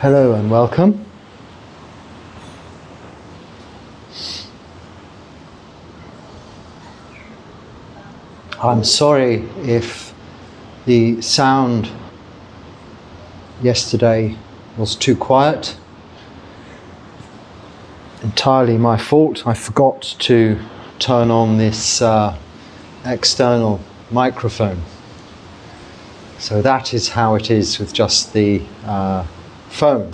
Hello and welcome. I'm sorry if the sound yesterday was too quiet. Entirely my fault. I forgot to turn on this external microphone. So that is how it is with just the phone.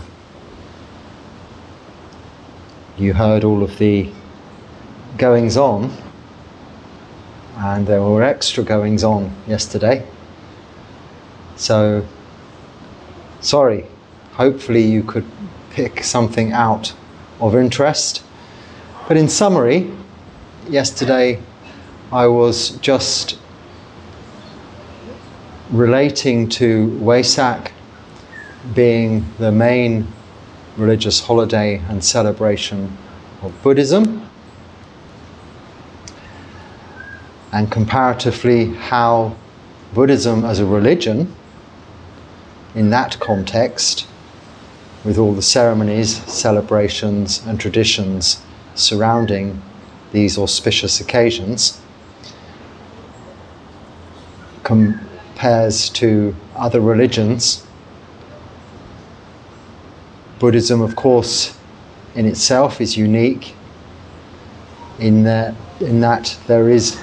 You heard all of the goings on, and there were extra goings on yesterday. So, sorry. Hopefully you could pick something out of interest. But in summary, yesterday I was just relating to Wesak being the main religious holiday and celebration of Buddhism, and comparatively how Buddhism as a religion, in that context, with all the ceremonies, celebrations and traditions surrounding these auspicious occasions, compares to other religions. Buddhism, of course, in itself is unique in that there is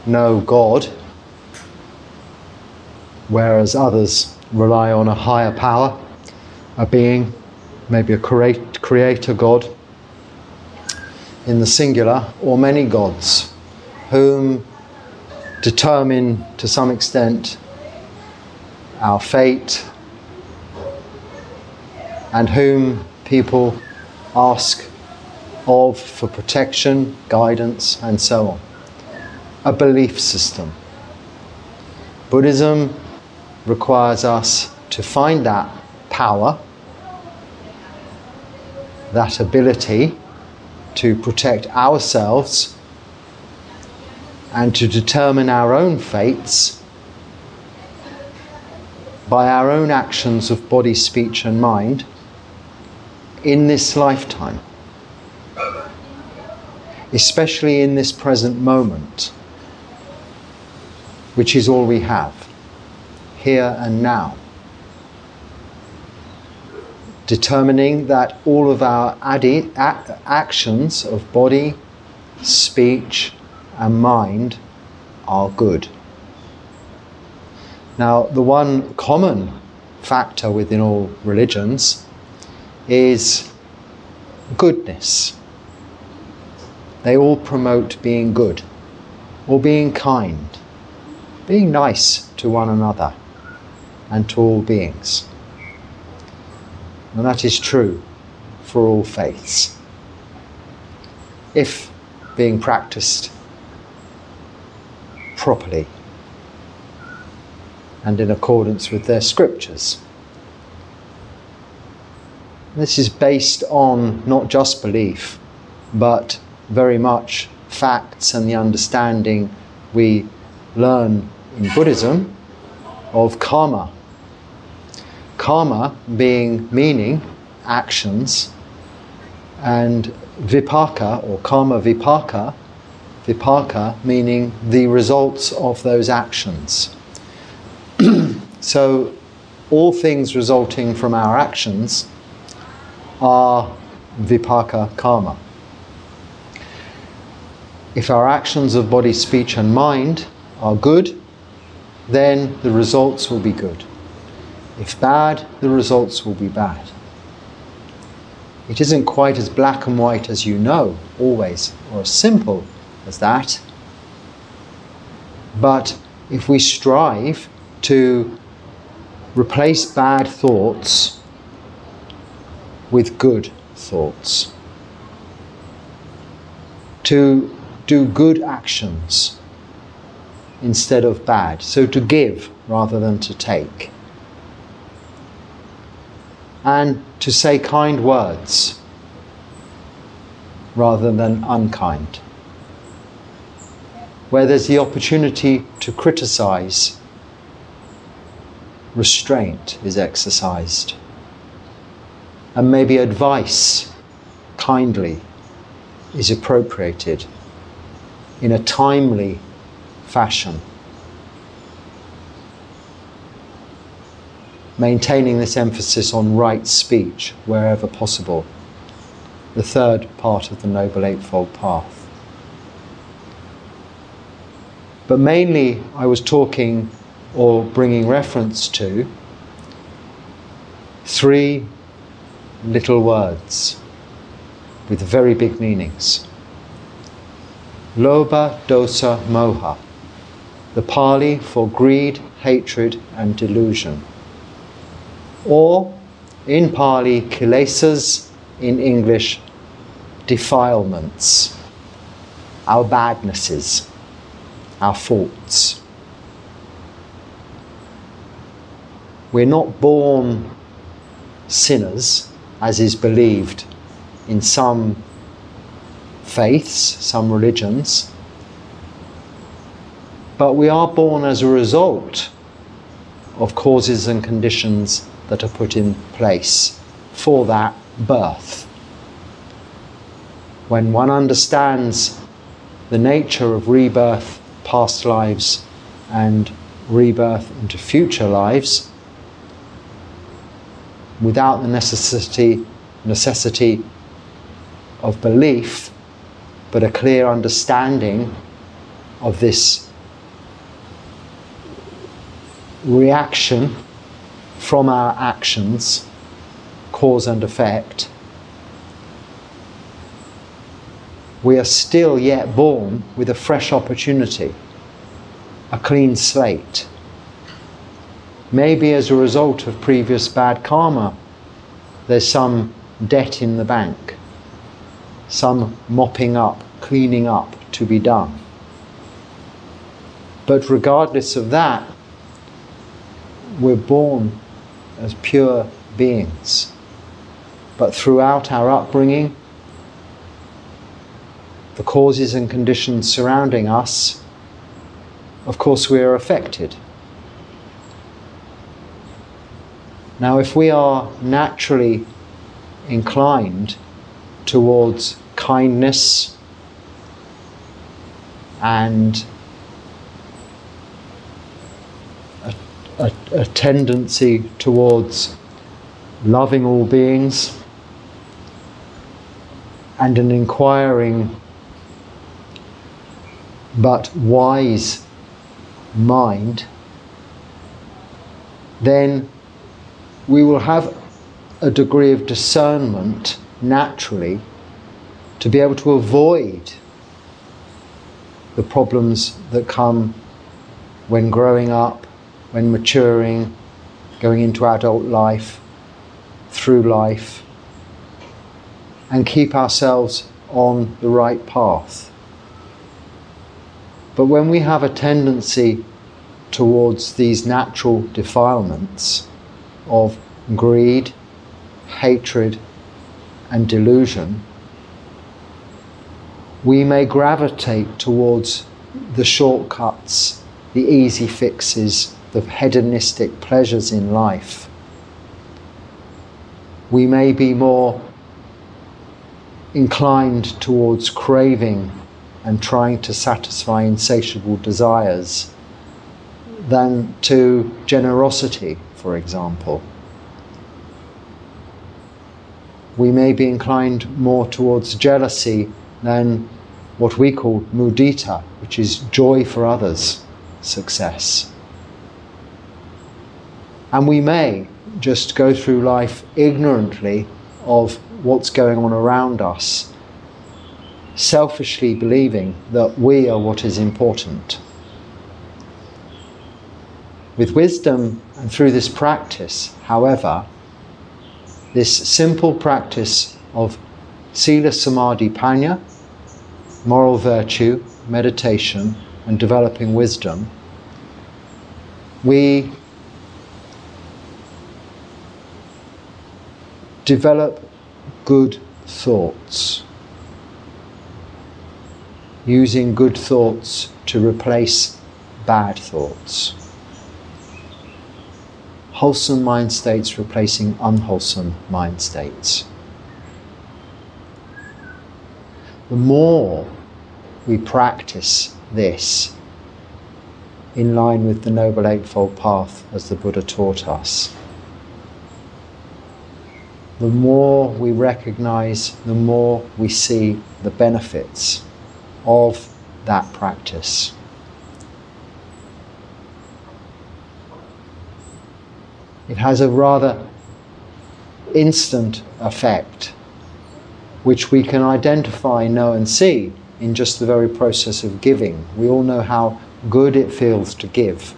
no God, whereas others rely on a higher power, a being, maybe a creator God in the singular, or many gods, whom determine to some extent our fate, and whom people ask of for protection, guidance, and so on. A belief system. Buddhism requires us to find that power, that ability to protect ourselves and to determine our own fates by our own actions of body, speech, and mind in this lifetime, especially in this present moment, which is all we have, here and now. Determining that all of our actions of body, speech, and mind are good. Now, the one common factor within all religions is goodness. They all promote being good, or being kind, being nice to one another and to all beings. And that is true for all faiths, if being practiced properly and in accordance with their scriptures. This is based on not just belief, but very much facts and the understanding we learn in Buddhism of karma. Karma being meaning, actions, and vipaka or karma vipaka, vipaka meaning the results of those actions. So all things resulting from our actions are vipaka karma. If our actions of body, speech and mind are good, then the results will be good. If bad, the results will be bad. It isn't quite as black and white as you know, always, or as simple as that. But if we strive to replace bad thoughts with good thoughts, to do good actions instead of bad, so to give rather than to take, and to say kind words rather than unkind, where there's the opportunity to criticize, restraint is exercised. and maybe advice, kindly, is appropriated in a timely fashion. Maintaining this emphasis on right speech wherever possible. The third part of the Noble Eightfold Path. But mainly I was talking or bringing reference to three little words with very big meanings. Lobha, dosa, moha, the Pali for greed, hatred and delusion. Or, in Pali, kilesas, in English, defilements, our badnesses, our faults. We're not born sinners, as is believed in some faiths, some religions, but we are born as a result of causes and conditions that are put in place for that birth. When one understands the nature of rebirth, past lives, and rebirth into future lives, without the necessity of belief, but a clear understanding of this reaction from our actions, cause and effect, we are still yet born with a fresh opportunity, a clean slate. Maybe as a result of previous bad karma, there's some debt in the bank, some mopping up, cleaning up to be done. But regardless of that, we're born as pure beings. But throughout our upbringing, the causes and conditions surrounding us, of course we are affected. Now, if we are naturally inclined towards kindness and a tendency towards loving all beings and an inquiring but wise mind, then we will have a degree of discernment naturally to be able to avoid the problems that come when growing up, when maturing, going into adult life, through life, and keep ourselves on the right path. But when we have a tendency towards these natural defilements of greed, hatred, and delusion, we may gravitate towards the shortcuts, the easy fixes, the hedonistic pleasures in life. We may be more inclined towards craving and trying to satisfy insatiable desires than to generosity, for example. We may be inclined more towards jealousy than what we call mudita, which is joy for others, success. And we may just go through life ignorantly of what's going on around us, selfishly believing that we are what is important. With wisdom and through this practice, however, this simple practice of sila, samadhi, panya, moral virtue, meditation, and developing wisdom, we develop good thoughts, using good thoughts to replace bad thoughts. wholesome mind states replacing unwholesome mind states. The more we practice this in line with the Noble Eightfold Path as the Buddha taught us, the more we recognize, the more we see the benefits of that practice. It has a rather instant effect, which we can identify, know and see in just the very process of giving. We all know how good it feels to give.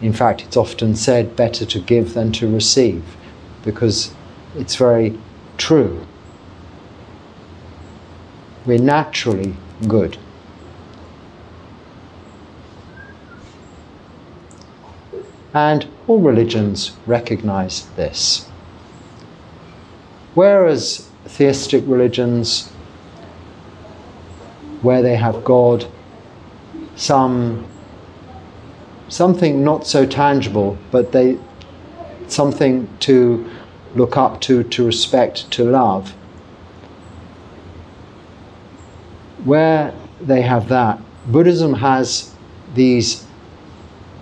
In fact, it's often said better to give than to receive, because it's very true. We're naturally good. And all religions recognize this. Whereas theistic religions, where they have God, something not so tangible, but something to look up to respect, to love. Where they have that, Buddhism has these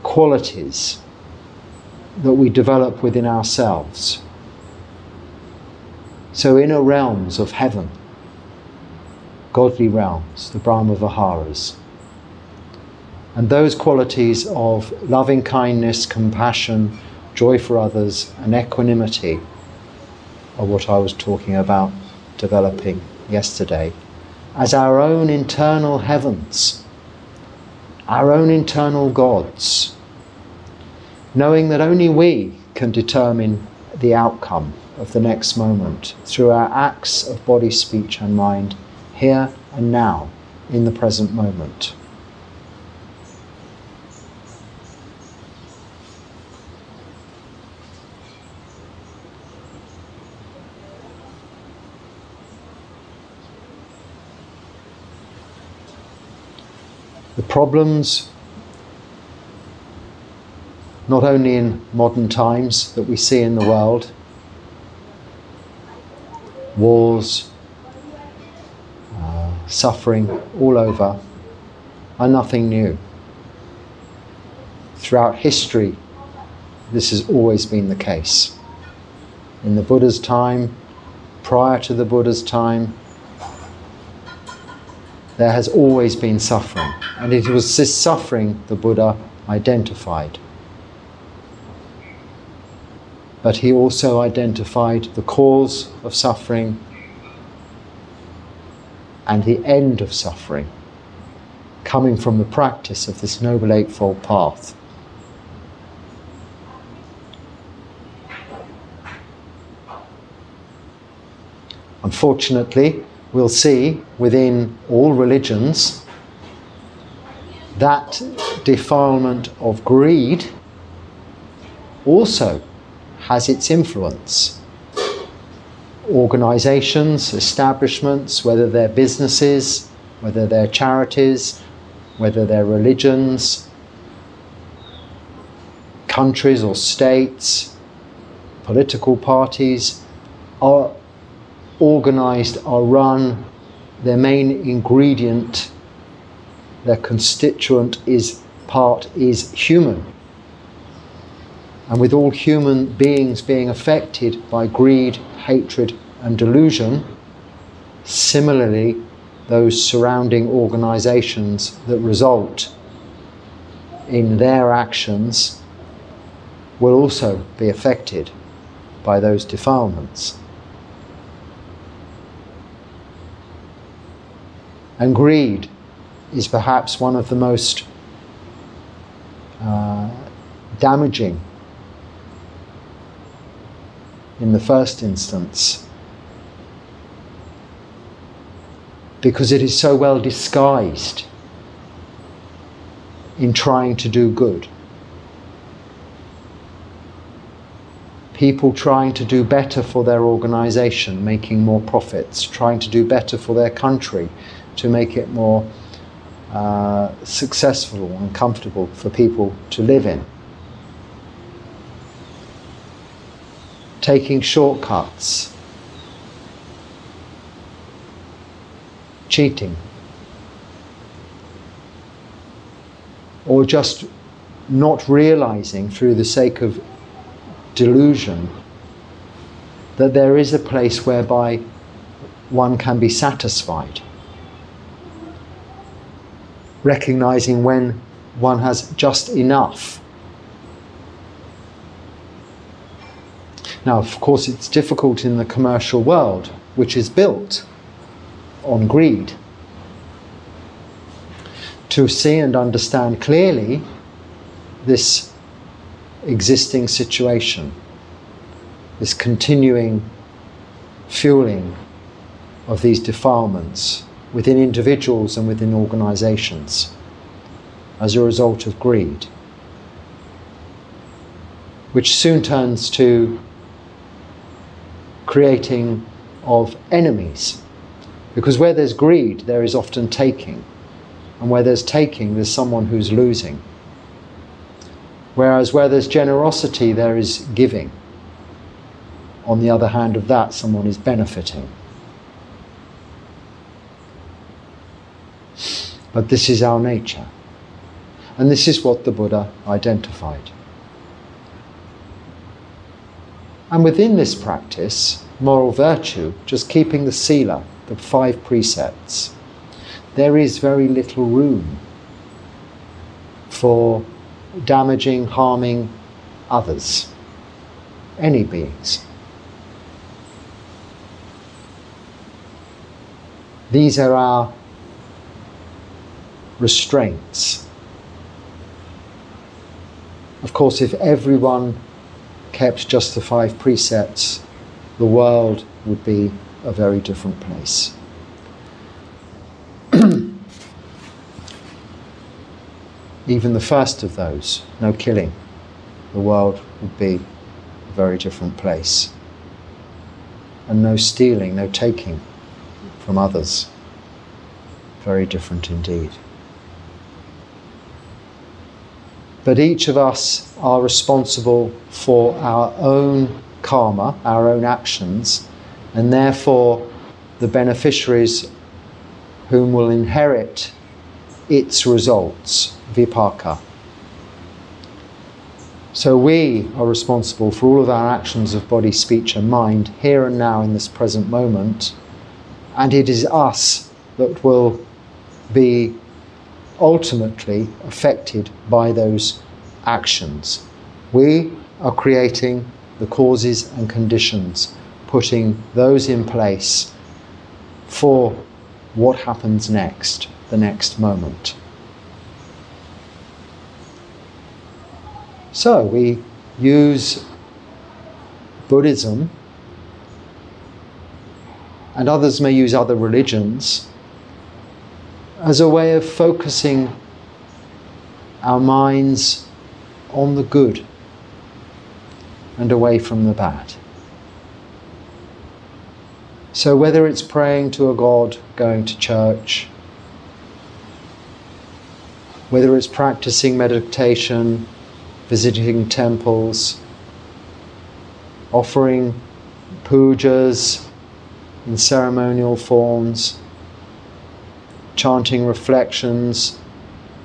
qualities that we develop within ourselves. So inner realms of heaven, godly realms, the Brahma Viharas. And those qualities of loving kindness, compassion, joy for others, and equanimity are what I was talking about developing yesterday as our own internal heavens, our own internal gods, knowing that only we can determine the outcome of the next moment through our acts of body, speech and mind, here and now, in the present moment. The problems, not only in modern times that we see in the world, wars, suffering all over, are nothing new. Throughout history, this has always been the case. In the Buddha's time, prior to the Buddha's time, there has always been suffering, and it was this suffering the Buddha identified. But he also identified the cause of suffering and the end of suffering, coming from the practice of this Noble Eightfold Path. Unfortunately, we'll see within all religions that defilement of greed also has its influence. Organizations, establishments, whether they're businesses, whether they're charities, whether they're religions, countries or states, political parties, are organized, are run, their main ingredient, their constituent part is human. And with all human beings being affected by greed, hatred and delusion, similarly those surrounding organizations that result in their actions will also be affected by those defilements. And greed is perhaps one of the most damaging in the first instance, because it is so well disguised in trying to do good. People trying to do better for their organization, making more profits, trying to do better for their country, to make it more successful and comfortable for people to live in. taking shortcuts, cheating, or just not realizing through the sake of delusion that there is a place whereby one can be satisfied, recognizing when one has just enough. Now, of course, it's difficult in the commercial world, which is built on greed, to see and understand clearly this existing situation, this continuing fueling of these defilements within individuals and within organizations as a result of greed, which soon turns to creating of enemies. Because where there's greed, there is often taking. And where there's taking, there's someone who's losing. Whereas where there's generosity, there is giving. On the other hand of that, someone is benefiting. But this is our nature. And this is what the Buddha identified. And within this practice, moral virtue, just keeping the sila, the 5 precepts, there is very little room for damaging, harming others, any beings. These are our restraints. Of course, if everyone kept just the 5 precepts, the world would be a very different place. Even the first of those, no killing, the world would be a very different place. And no stealing, no taking from others, very different indeed. But each of us are responsible for our own karma, our own actions, and therefore the beneficiaries whom will inherit its results, vipaka. So we are responsible for all of our actions of body, speech and mind, here and now in this present moment, and it is us that will be ultimately affected by those actions. We are creating the causes and conditions, putting those in place for what happens next, the next moment. So we use Buddhism, and others may use other religions, as a way of focusing our minds on the good and away from the bad. So whether it's praying to a god, going to church, whether it's practicing meditation, visiting temples, offering pujas in ceremonial forms, chanting reflections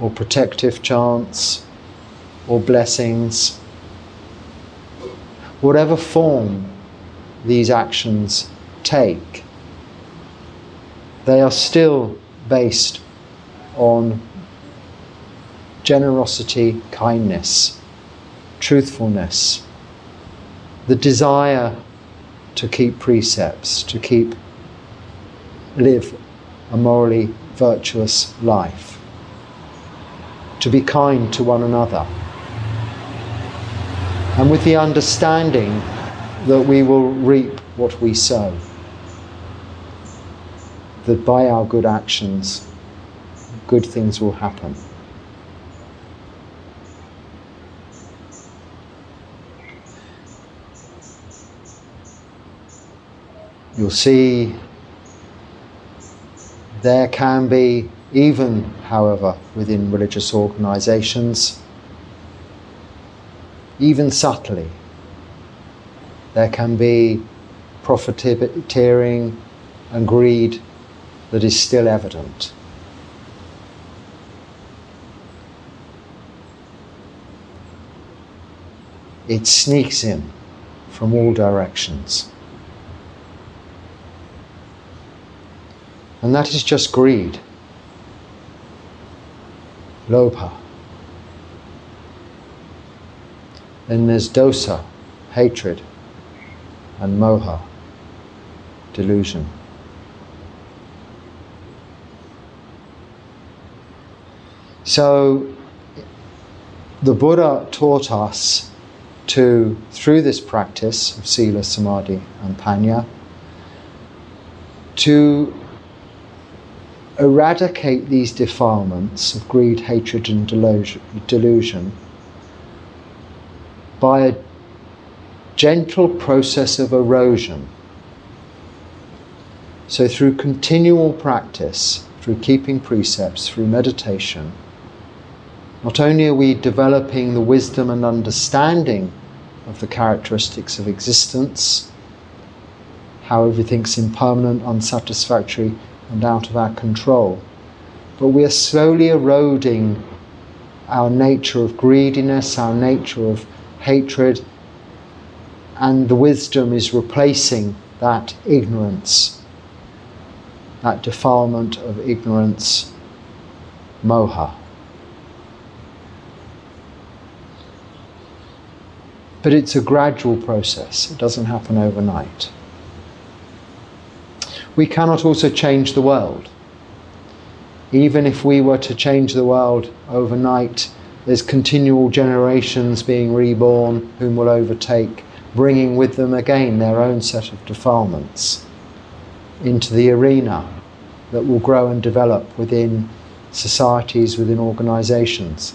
or protective chants or blessings, whatever form these actions take, they are still based on generosity, kindness, truthfulness, the desire to keep precepts, to live a morally virtuous life, to be kind to one another, and with the understanding that we will reap what we sow, that by our good actions, good things will happen. You'll see there can be, even, however, within religious organizations, even subtly, there can be profiteering and greed that is still evident. It sneaks in from all directions. And that is just greed, lobha. Then there's dosa, hatred, and moha, delusion. So the Buddha taught us to, through this practice of sila, samadhi and panya, to eradicate these defilements of greed, hatred and delusion by a gentle process of erosion. So through continual practice, through keeping precepts, through meditation, not only are we developing the wisdom and understanding of the characteristics of existence, how everything's impermanent, unsatisfactory and out of our control, but we are slowly eroding our nature of greediness, our nature of hatred, and the wisdom is replacing that ignorance, that defilement of ignorance, moha. But it's a gradual process, it doesn't happen overnight. We cannot also change the world. Even if we were to change the world overnight, there's continual generations being reborn whom will overtake, bringing with them again their own set of defilements into the arena that will grow and develop within societies, within organizations.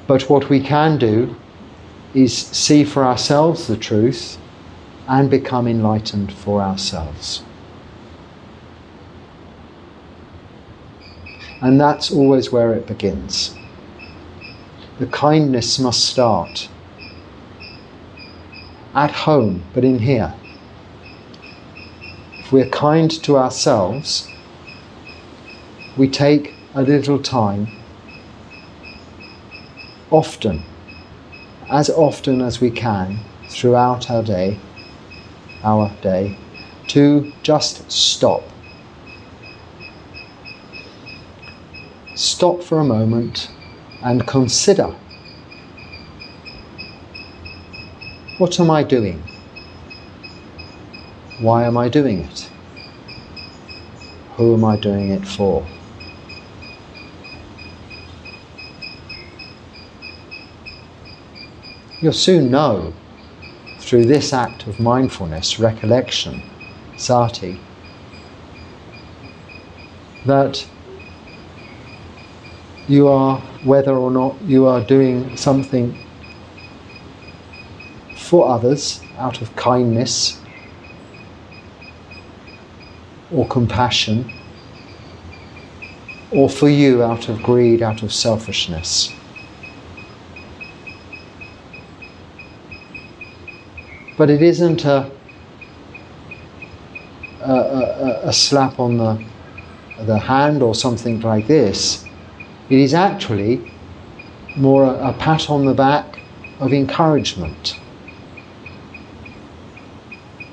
But what we can do is see for ourselves the truth and become enlightened for ourselves. And that's always where it begins. The kindness must start at home, but in here. If we're kind to ourselves, we take a little time, often as we can throughout our day, to just stop. Stop for a moment and consider, what am I doing? Why am I doing it? Who am I doing it for? You'll soon know, through this act of mindfulness, recollection, sati, that you are, whether or not you are doing something for others out of kindness or compassion, or for you out of greed, out of selfishness. But it isn't a slap on the hand or something like this. It is actually more a pat on the back of encouragement.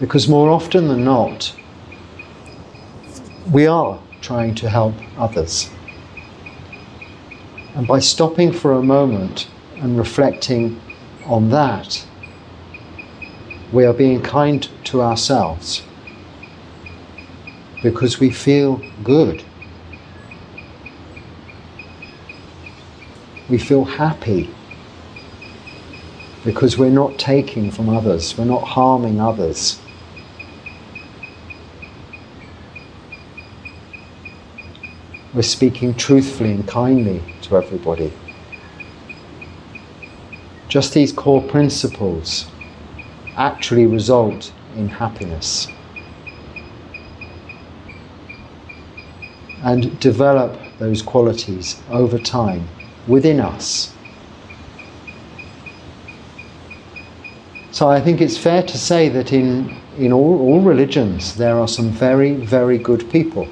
Because more often than not, we are trying to help others. And by stopping for a moment and reflecting on that, we are being kind to ourselves because we feel good. We feel happy because we're not taking from others, we're not harming others. We're speaking truthfully and kindly to everybody. Just these core principles actually result in happiness and develop those qualities over time within us. So I think it's fair to say that in all religions there are some very, very good people.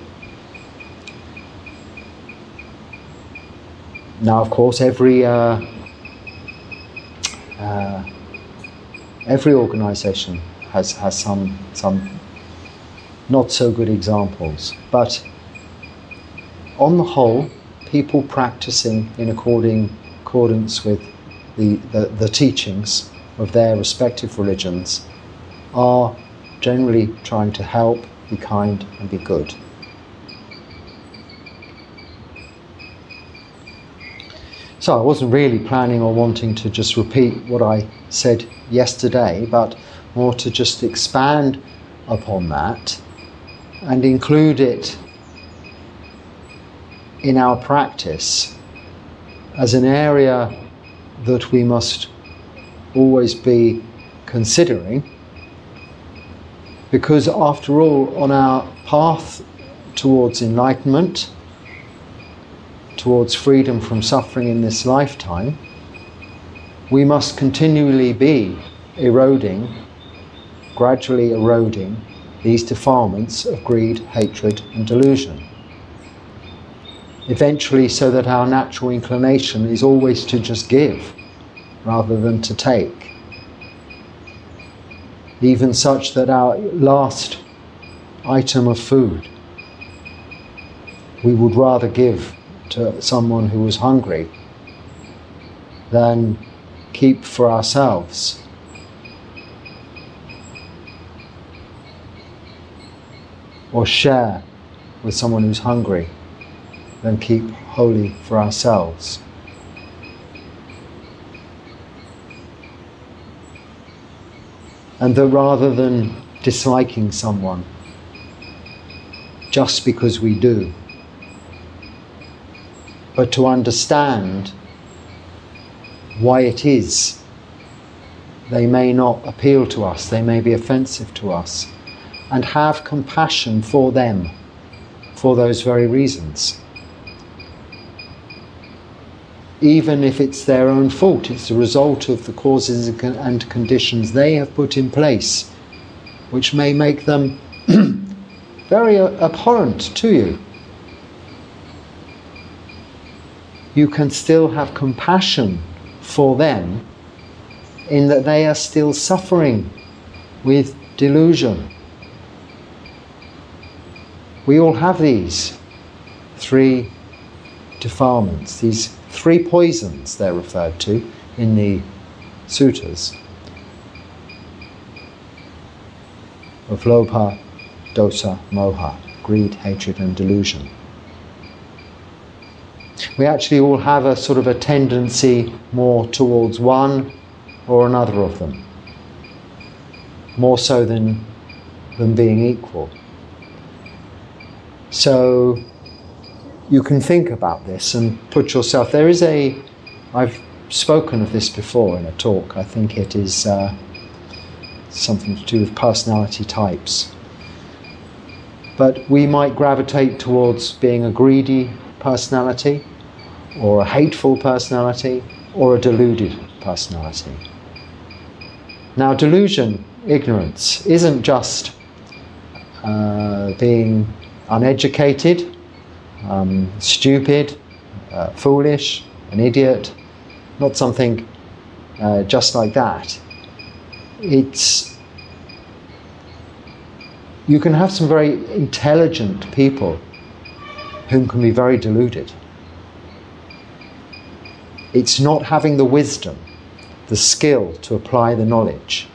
Now, of course, every organisation has some not so good examples, but on the whole, people practicing in accordance with the teachings of their respective religions are generally trying to help, be kind and be good. So I wasn't really planning or wanting to just repeat what I said yesterday, but more to just expand upon that and include it in our practice as an area that we must always be considering, because after all, on our path towards enlightenment, towards freedom from suffering in this lifetime, we must continually be gradually eroding these defilements of greed, hatred and delusion. Eventually, so that our natural inclination is always to just give rather than to take. Even such that our last item of food we would rather give to someone who was hungry than keep for ourselves. Or share with someone who's hungry than keep wholly for ourselves. And that rather than disliking someone just because we do, but to understand why it is they may not appeal to us, they may be offensive to us, and have compassion for them for those very reasons. Even if it's their own fault, it's the result of the causes and conditions they have put in place, which may make them very abhorrent to you. You can still have compassion for them in that they are still suffering with delusion. We all have these three defilements, these three poisons they're referred to in the sutras of lobha, dosa, moha, greed, hatred and delusion. We actually all have a sort of a tendency more towards one or another of them, more so than being equal. So you can think about this and put yourself, I've spoken of this before in a talk, I think it is something to do with personality types. But we might gravitate towards being a greedy personality, or a hateful personality, or a deluded personality. Now delusion, ignorance, isn't just being uneducated, stupid, foolish, an idiot, not something just like that. You can have some very intelligent people whom can be very deluded. It's not having the wisdom, the skill to apply the knowledge,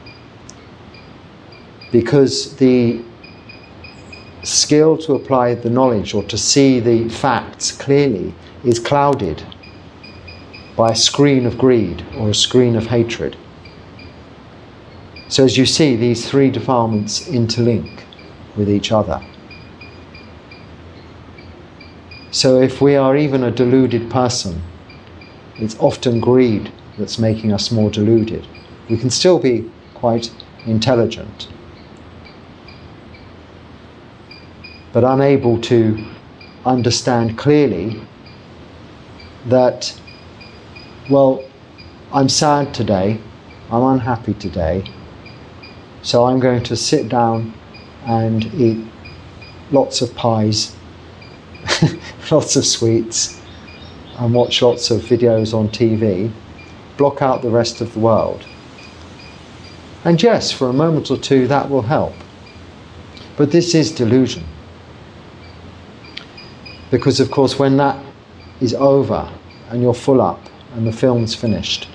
because the skill to apply the knowledge or to see the facts clearly is clouded by a screen of greed or a screen of hatred. So as you see, these three defilements interlink with each other. So if we are even a deluded person, it's often greed that's making us more deluded. We can still be quite intelligent, but unable to understand clearly that, well, I'm sad today, I'm unhappy today, So I'm going to sit down and eat lots of pies, lots of sweets, and watch lots of videos on TV, block out the rest of the world. And yes, for a moment or two that will help. But this is delusion. Because of course when that is over and you're full up and the film's finished,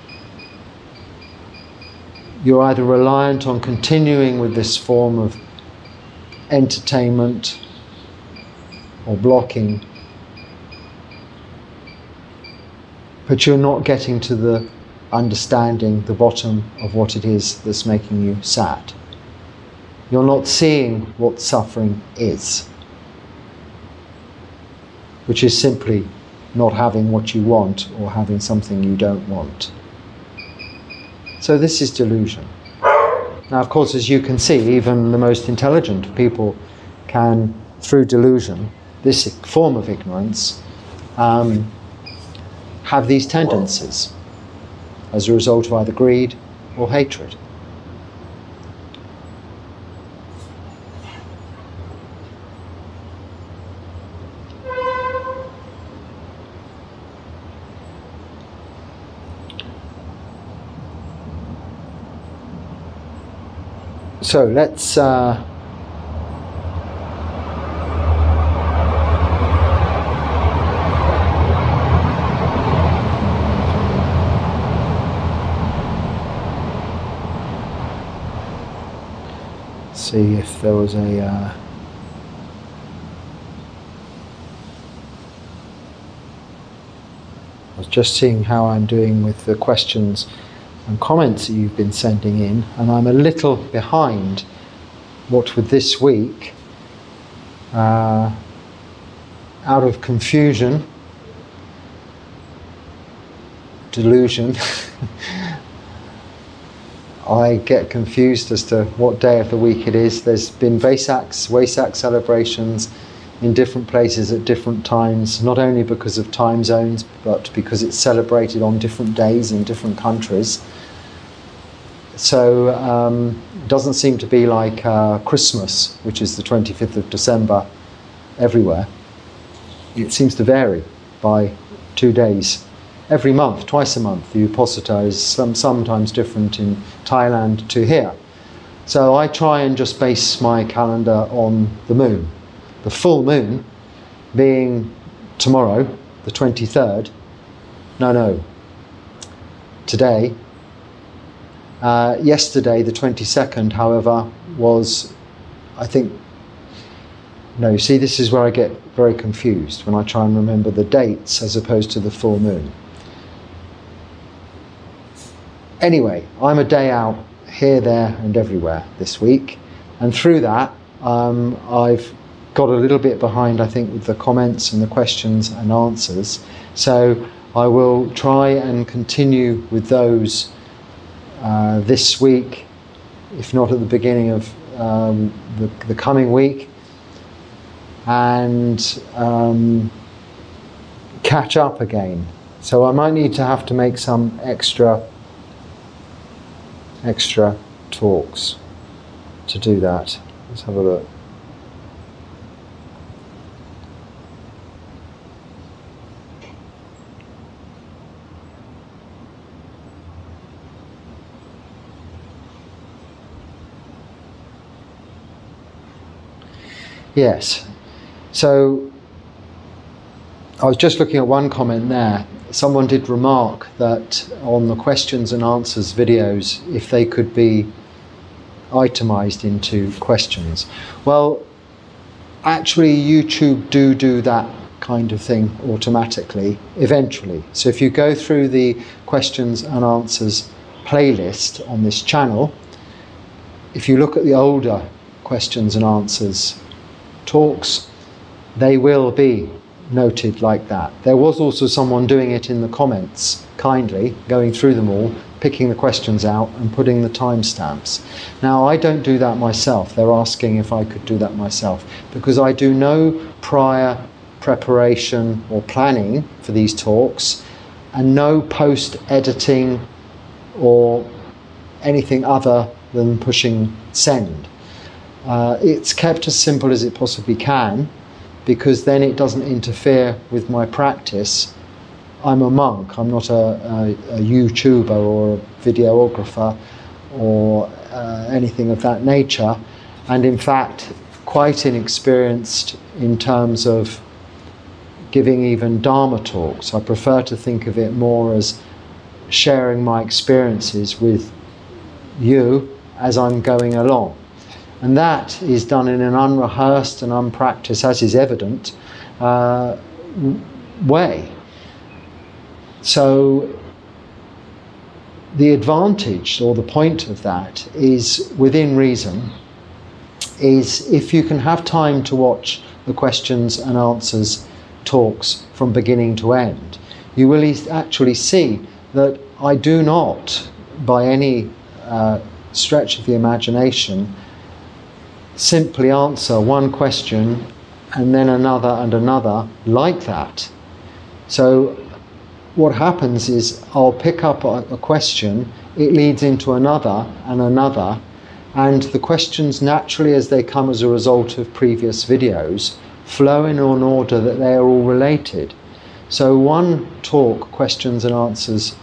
you're either reliant on continuing with this form of entertainment or blocking, but you're not getting to the understanding, the bottom of what it is that's making you sad. You're not seeing what suffering is, which is simply not having what you want or having something you don't want. So this is delusion. Now, of course, as you can see, even the most intelligent people can, through delusion, this form of ignorance, have these tendencies as a result of either greed or hatred. So let's see if there was a I was just seeing how I'm doing with the questions and comments that you've been sending in, and I'm a little behind what with this week, out of confusion, delusion, I get confused as to what day of the week it is. There's been Vesak celebrations in different places at different times, not only because of time zones, but because it's celebrated on different days in different countries. So it doesn't seem to be like Christmas, which is the 25th of December everywhere. It seems to vary by 2 days. Every month, twice a month, the Uposita is sometimes different in Thailand to here. So I try and just base my calendar on the moon. The full moon being tomorrow, the 23rd. Today. Yesterday, the 22nd, however, was, I think, no, see, this is where I get very confused when I try and remember the dates as opposed to the full moon. Anyway, I'm a day out here, there and everywhere this week, and through that I've got a little bit behind, I think, with the comments and the questions and answers, so I will try and continue with those this week, if not at the beginning of the coming week, and catch up again. So I might need to have to make some extra talks to do that. Let's have a look. Yes, so I was just looking at one comment there. Someone did remark that on the questions and answers videos, if they could be itemized into questions. Well, actually YouTube do that kind of thing automatically eventually. So if you go through the questions and answers playlist on this channel, if you look at the older questions and answers talks, they will be noted like that. There was also someone doing it in the comments, kindly going through them all, picking the questions out and putting the timestamps. Now, I don't do that myself. They're asking if I could do that myself, because I do no prior preparation or planning for these talks, and no post-editing or anything other than pushing send. It's kept as simple as it possibly can, because then it doesn't interfere with my practice. I'm a monk, I'm not a YouTuber or a videographer or anything of that nature, and in fact quite inexperienced in terms of giving even Dharma talks. I prefer to think of it more as sharing my experiences with you as I'm going along. And that is done in an unrehearsed and unpracticed, as is evident, way. So the advantage, or the point of that, is within reason, is if you can have time to watch the questions and answers talks from beginning to end, you will actually see that I do not, by any stretch of the imagination, simply answer one question and then another and another like that. So what happens is I'll pick up a question, it leads into another and another, and the questions naturally, as they come as a result of previous videos, flow in an order that they are all related. So one talk, questions and answers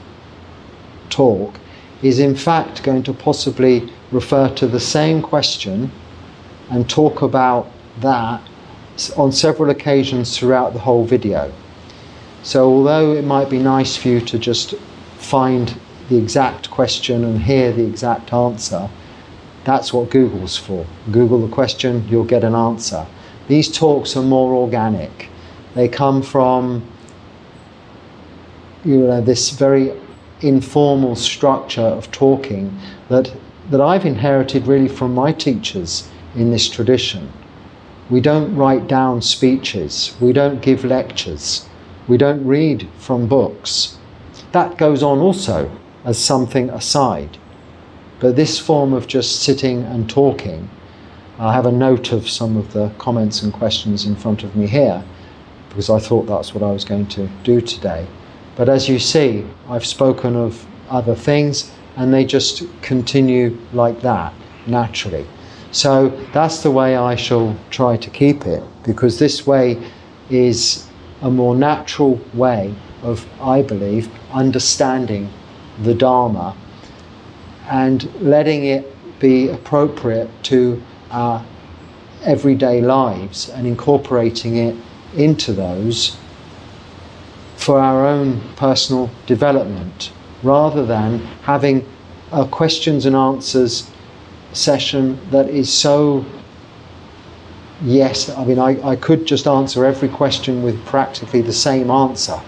talk, is in fact going to possibly refer to the same question and talk about that on several occasions throughout the whole video. So although it might be nice for you to just find the exact question and hear the exact answer, that's what Google's for. Google the question, you'll get an answer. These talks are more organic. They come from this very informal structure of talking that I've inherited really from my teachers in this tradition. We don't write down speeches, we don't give lectures, we don't read from books. That goes on also as something aside. But this form of just sitting and talking, I have a note of some of the comments and questions in front of me here, because I thought that's what I was going to do today. But as you see, I've spoken of other things and they just continue like that, naturally. So that's the way I shall try to keep it, because this way is a more natural way of, I believe, understanding the Dharma and letting it be appropriate to our everyday lives and incorporating it into those for our own personal development, rather than having a questions and answers session that is so, yes, I mean, I could just answer every question with practically the same answer,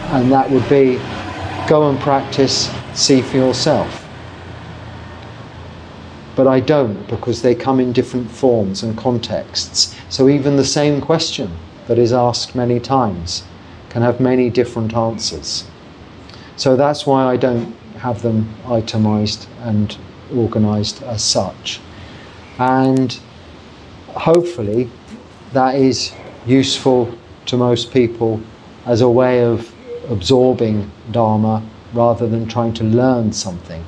and that would be, go and practice, see for yourself. But I don't, because they come in different forms and contexts. So even the same question that is asked many times can have many different answers. So that's why I don't have them itemized and organized as such. And hopefully that is useful to most people as a way of absorbing Dharma rather than trying to learn something.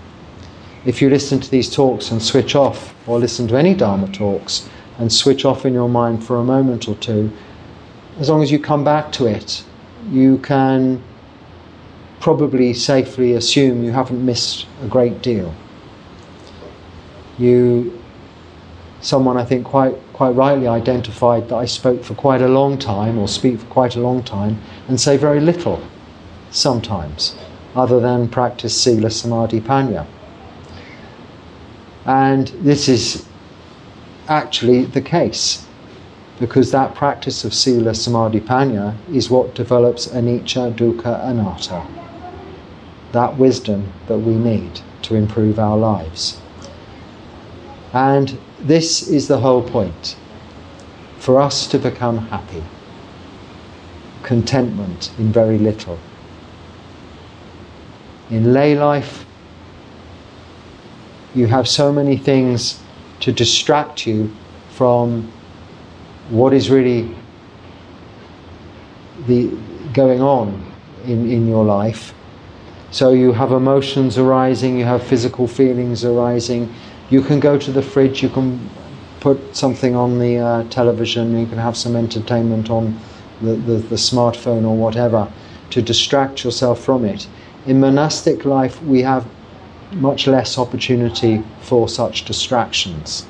If you listen to these talks and switch off, or listen to any Dharma talks and switch off in your mind for a moment or two, as long as you come back to it, you can probably safely assume you haven't missed a great deal. Someone I think quite rightly identified that I spoke for quite a long time, or speak for quite a long time, and say very little sometimes, other than practice Sila Samadhi Panya. And this is actually the case, because that practice of Sila Samadhi Panya is what develops anicca, dukkha, anatta, that wisdom that we need to improve our lives. And this is the whole point, for us to become happy, contentment in very little. In lay life, you have so many things to distract you from what is really going on in your life. So you have emotions arising, you have physical feelings arising. You can go to the fridge, you can put something on the television, you can have some entertainment on the smartphone or whatever to distract yourself from it. In monastic life, we have much less opportunity for such distractions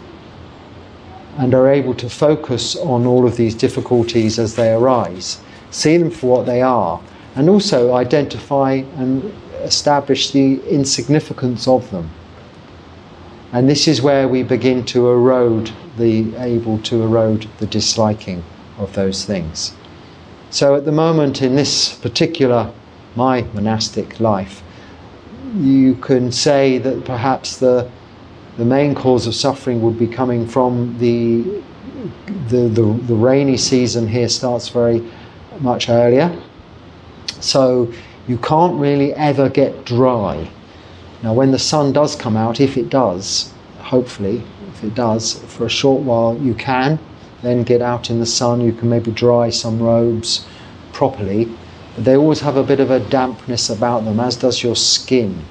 and are able to focus on all of these difficulties as they arise, see them for what they are, and also identify and establish the insignificance of them. And this is where we begin to erode the disliking of those things. So at the moment in this particular, my monastic life, you can say that perhaps the main cause of suffering would be coming from the rainy season here starts very much earlier. So you can't really ever get dry. Now when the sun does come out, if it does, hopefully, if it does, for a short while you can then get out in the sun, you can maybe dry some robes properly, but they always have a bit of a dampness about them, as does your skin.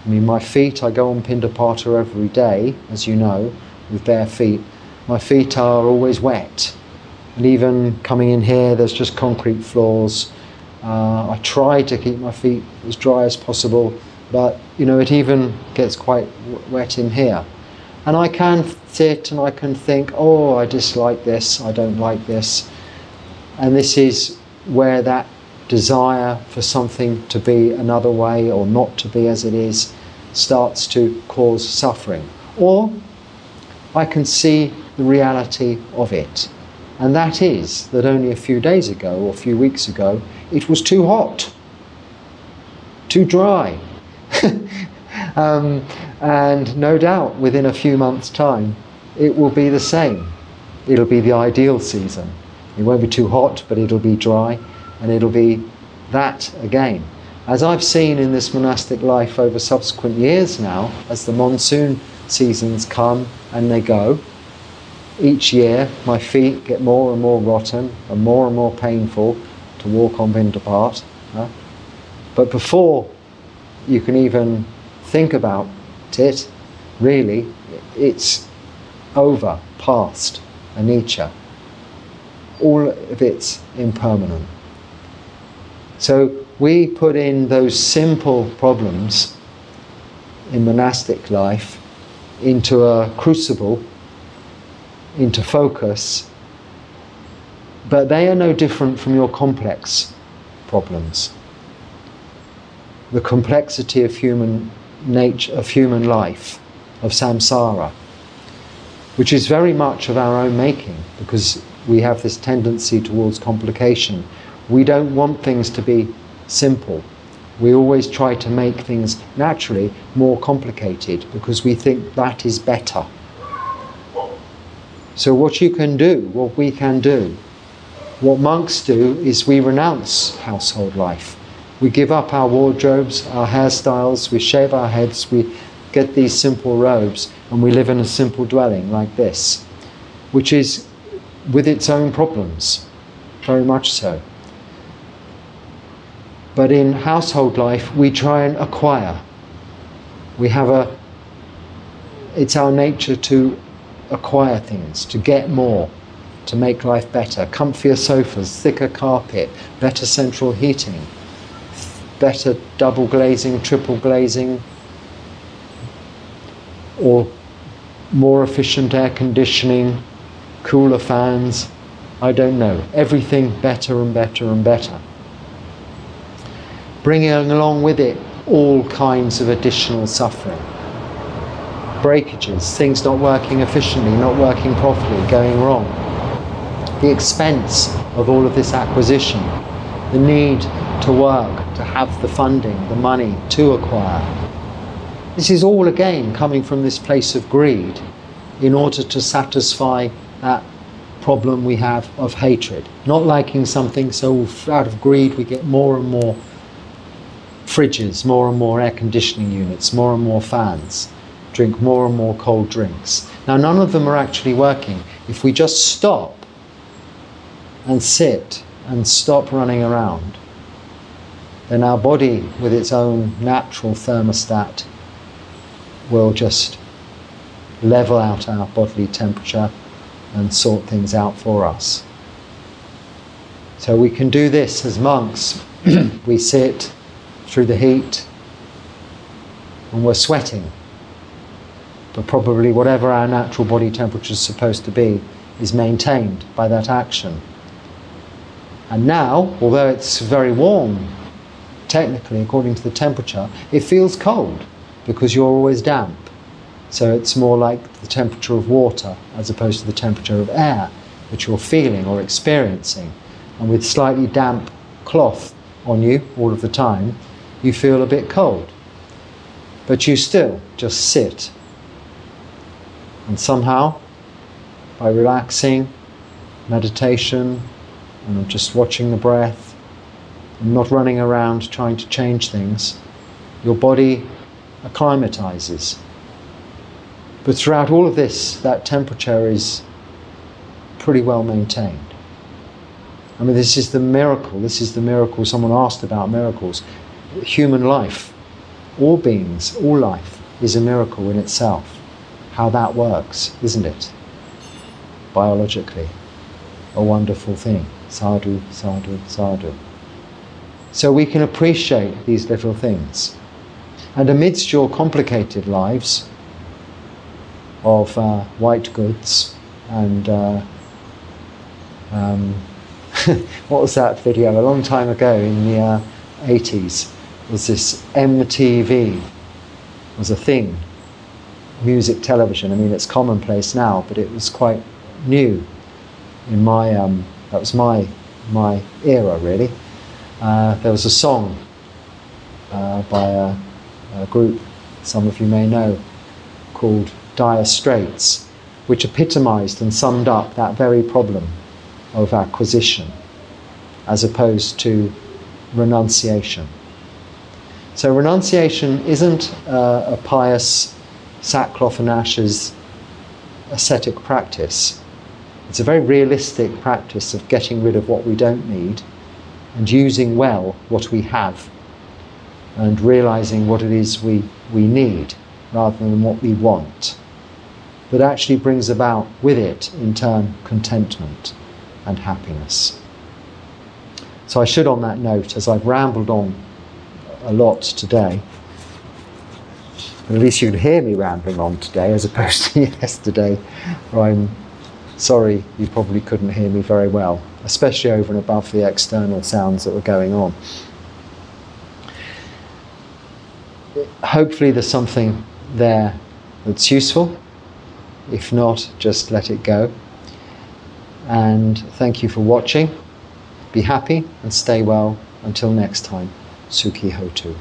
I mean, my feet, I go on Pindapata every day, as you know, with bare feet. My feet are always wet. And even coming in here, there's just concrete floors. I try to keep my feet as dry as possible, but you know, it even gets quite wet in here. And I can sit and I can think, oh, I dislike this, I don't like this. And this is where that desire for something to be another way or not to be as it is starts to cause suffering. Or I can see the reality of it. And that is that only a few days ago or a few weeks ago, it was too hot, too dry. And no doubt within a few months' time, it will be the same. It'll be the ideal season. It won't be too hot, but it'll be dry, and it'll be that again. As I've seen in this monastic life over subsequent years now, as the monsoon seasons come and they go, each year my feet get more and more rotten and more painful to walk on Vindapart. But before you can even think about it, really, it's over, past, anicca. All of it's impermanent. So we put in those simple problems in monastic life into a crucible, into focus, but they are no different from your complex problems. The complexity of human nature, of human life, of samsara, which is very much of our own making, because we have this tendency towards complication. We don't want things to be simple. We always try to make things naturally more complicated because we think that is better. So what you can do, what we can do, what monks do, is we renounce household life. We give up our wardrobes, our hairstyles, we shave our heads, we get these simple robes, and we live in a simple dwelling like this, which is with its own problems, very much so. But in household life, we try and acquire. It's our nature to acquire things, to get more, to make life better. Comfier sofas, thicker carpet, better central heating, better double glazing, triple glazing, or more efficient air conditioning, cooler fans, I don't know. Everything better and better and better. Bringing along with it all kinds of additional suffering. Breakages, things not working efficiently, not working properly, going wrong. The expense of all of this acquisition, the need to work, to have the funding, the money to acquire. This is all again coming from this place of greed in order to satisfy that problem we have of hatred. Not liking something, so out of greed we get more and more fridges, more and more air conditioning units, more and more fans, drink more and more cold drinks. Now none of them are actually working. If we just stop and sit and stop running around, then our body, with its own natural thermostat, will just level out our bodily temperature and sort things out for us. So we can do this as monks. We sit through the heat and we're sweating, but probably whatever our natural body temperature is supposed to be is maintained by that action. And now, although it's very warm, technically according to the temperature, it feels cold because you're always damp. So it's more like the temperature of water as opposed to the temperature of air that you're feeling or experiencing. And with slightly damp cloth on you all of the time, you feel a bit cold. But you still just sit. And somehow, by relaxing, meditation, and just watching the breath, and not running around trying to change things, your body acclimatizes. But throughout all of this, that temperature is pretty well maintained. I mean, this is the miracle. This is the miracle. Someone asked about miracles. Human life, all beings, all life, is a miracle in itself. How that works, isn't it? Biologically, a wonderful thing. Sadhu, sadhu, sadhu. So we can appreciate these little things. And amidst your complicated lives of white goods and what was that video? A long time ago in the 80s was this MTV was a thing. Music television. I mean, it's commonplace now, but it was quite new in my that was my era, really. There was a song by a group some of you may know called Dire Straits, which epitomized and summed up that very problem of acquisition as opposed to renunciation. So renunciation isn't a pious sackcloth and ashes ascetic practice. It's a very realistic practice of getting rid of what we don't need and using well what we have and realizing what it is we need rather than what we want. That actually brings about with it, in turn, contentment and happiness. So I should, on that note, as I've rambled on a lot today, but at least you can hear me rambling on today as opposed to yesterday, where I'm sorry you probably couldn't hear me very well, especially over and above the external sounds that were going on. Hopefully there's something there that's useful. If not, just let it go. And thank you for watching. Be happy and stay well. Until next time, Sukhi Hotu.